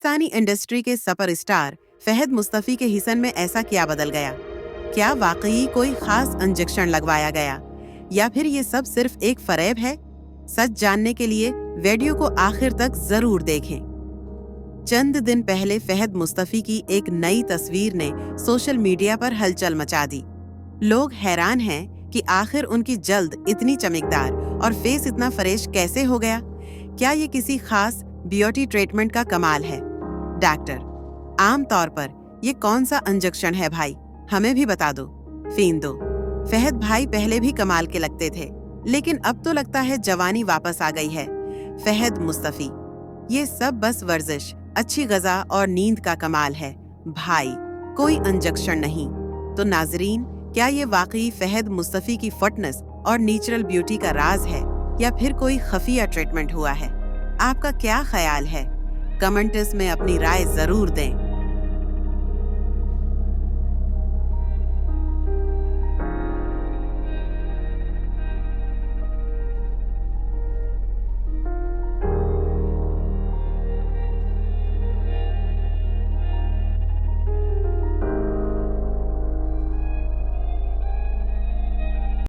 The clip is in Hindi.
पाकिस्तानी इंडस्ट्री के सुपरस्टार फहद मुस्तफी के हिसन में ऐसा क्या बदल गया? क्या वाकई कोई खास इंजेक्शन लगवाया गया या फिर ये सब सिर्फ एक फरेब है? सच जानने के लिए वीडियो को आखिर तक जरूर देखें। चंद दिन पहले फहद मुस्तफी की एक नई तस्वीर ने सोशल मीडिया पर हलचल मचा दी। लोग हैरान हैं कि आखिर उनकी जल्द इतनी चमकदार और फेस इतना फ्रेश कैसे हो गया? क्या ये किसी खास ब्यूटी ट्रीटमेंट का कमाल है? डॉक्टर, आम तौर पर ये कौन सा इंजेक्शन है भाई? हमें भी बता दो, फीन दो। फहद भाई पहले भी कमाल के लगते थे, लेकिन अब तो लगता है जवानी वापस आ गई है। फहद मुस्तफी, ये सब बस वर्जिश, अच्छी ग़िज़ा और नींद का कमाल है भाई, कोई इंजेक्शन नहीं। तो नाजरीन, क्या ये वाकई फहद मुस्तफी की फिटनेस और नेचुरल ब्यूटी का राज है या फिर कोई खफिया ट्रीटमेंट हुआ है? आपका क्या ख्याल है? कमेंट्स में अपनी राय जरूर दें।